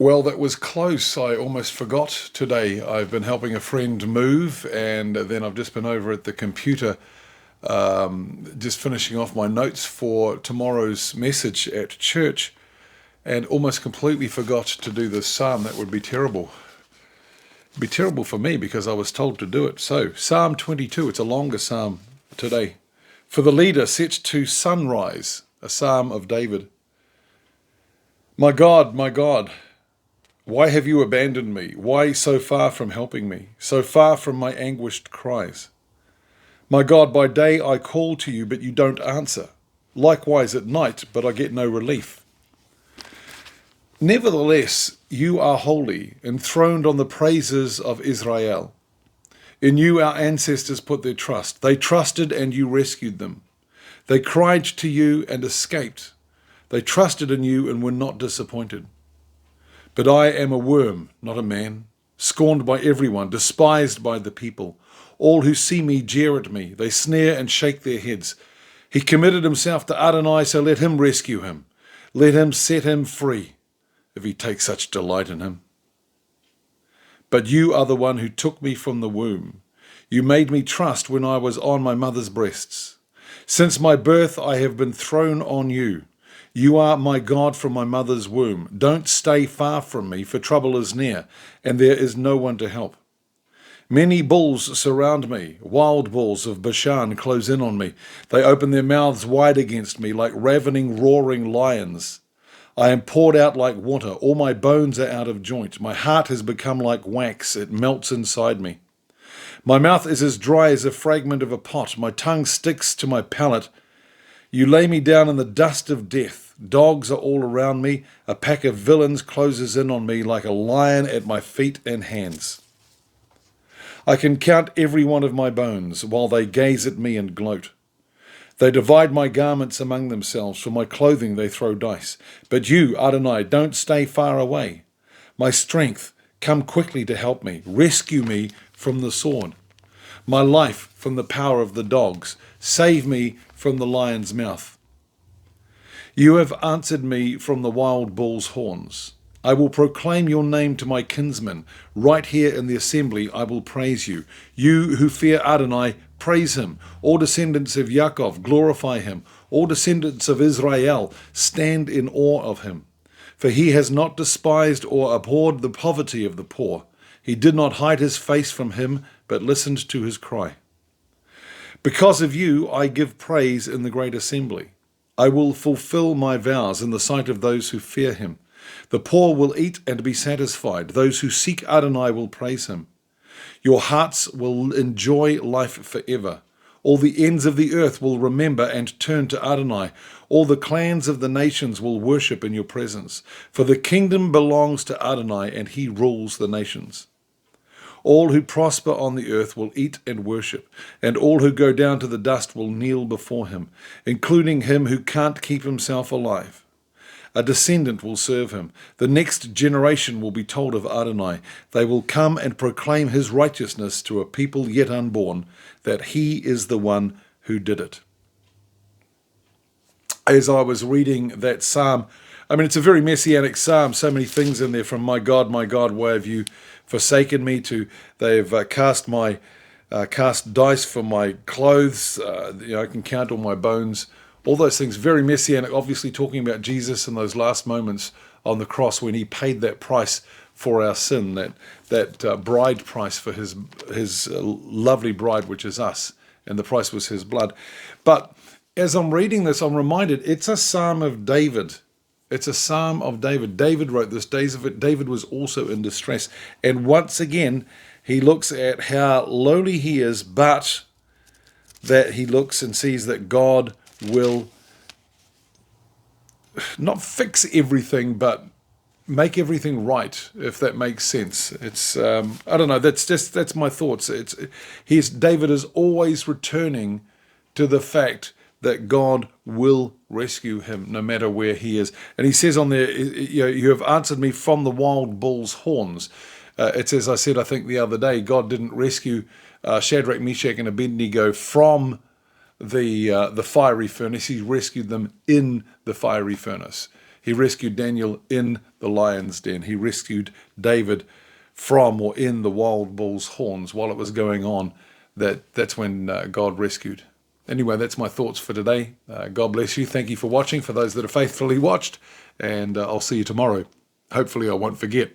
Well, that was close. I almost forgot today. I've been helping a friend move, and then I've just been over at the computer, just finishing off my notes for tomorrow's message at church, and almost completely forgot to do this psalm. That would be terrible. It'd be terrible for me because I was told to do it. So, Psalm 22, it's a longer psalm today. For the leader set to sunrise, a psalm of David. My God, why have you abandoned me? Why so far from helping me, so far from my anguished cries? My God, by day I call to you, but you don't answer. Likewise at night, but I get no relief. Nevertheless, you are holy, enthroned on the praises of Israel. In you our ancestors put their trust. They trusted and you rescued them. They cried to you and escaped. They trusted in you and were not disappointed. But I am a worm, not a man, scorned by everyone, despised by the people. All who see me jeer at me. They sneer and shake their heads. He committed himself to Adonai, so let him rescue him. Let him set him free, if he takes such delight in him. But you are the one who took me from the womb. You made me trust when I was on my mother's breasts. Since my birth I have been thrown on you. You are my God from my mother's womb. Don't stay far from me, for trouble is near, and there is no one to help. Many bulls surround me. Wild bulls of Bashan close in on me. They open their mouths wide against me like ravening, roaring lions. I am poured out like water. All my bones are out of joint. My heart has become like wax. It melts inside me. My mouth is as dry as a fragment of a pot. My tongue sticks to my palate. You lay me down in the dust of death. Dogs are all around me. A pack of villains closes in on me like a lion at my feet and hands. I can count every one of my bones while they gaze at me and gloat. They divide my garments among themselves. For my clothing they throw dice. But you, Adonai, don't stay far away. My strength, come quickly to help me. Rescue me from the sword. My life from the power of the dogs. Save me from the lion's mouth. You have answered me from the wild bull's horns. I will proclaim your name to my kinsmen. Right here in the assembly I will praise you. You who fear Adonai, praise him. All descendants of Yaakov, glorify him. All descendants of Israel, stand in awe of him. For he has not despised or abhorred the poverty of the poor. He did not hide his face from him, but listened to his cry. Because of you, I give praise in the great assembly. I will fulfill my vows in the sight of those who fear him. The poor will eat and be satisfied. Those who seek Adonai will praise him. Your hearts will enjoy life forever. All the ends of the earth will remember and turn to Adonai. All the clans of the nations will worship in your presence. For the kingdom belongs to Adonai, and he rules the nations. All who prosper on the earth will eat and worship, and all who go down to the dust will kneel before him, including him who can't keep himself alive. A descendant will serve him. The next generation will be told of Adonai. They will come and proclaim his righteousness to a people yet unborn, that he is the one who did it. As I was reading that psalm, it's a very messianic psalm, so many things in there, from my God, why have you forsaken me, to they've cast dice for my clothes, I can count all my bones, all those things, very messianic, obviously talking about Jesus in those last moments on the cross when he paid that price for our sin, that bride price for his lovely bride, which is us, and the price was his blood. But as I'm reading this, I'm reminded it's a psalm of David. It's a psalm of David. David wrote this. David was also in distress. And once again, he looks at how lowly he is, but that he looks and sees that God will not fix everything, but make everything right, if that makes sense. It's I don't know. That's my thoughts. David is always returning to the fact that God will rescue him no matter where he is. And he says on there, you have answered me from the wild bull's horns. It's as I said, I think the other day, God didn't rescue Shadrach, Meshach, and Abednego from the fiery furnace. He rescued them in the fiery furnace. He rescued Daniel in the lion's den. He rescued David from or in the wild bull's horns while it was going on. That's when God rescued. Anyway, that's my thoughts for today. God bless you. Thank you for watching, for those that have faithfully watched, and I'll see you tomorrow. Hopefully I won't forget.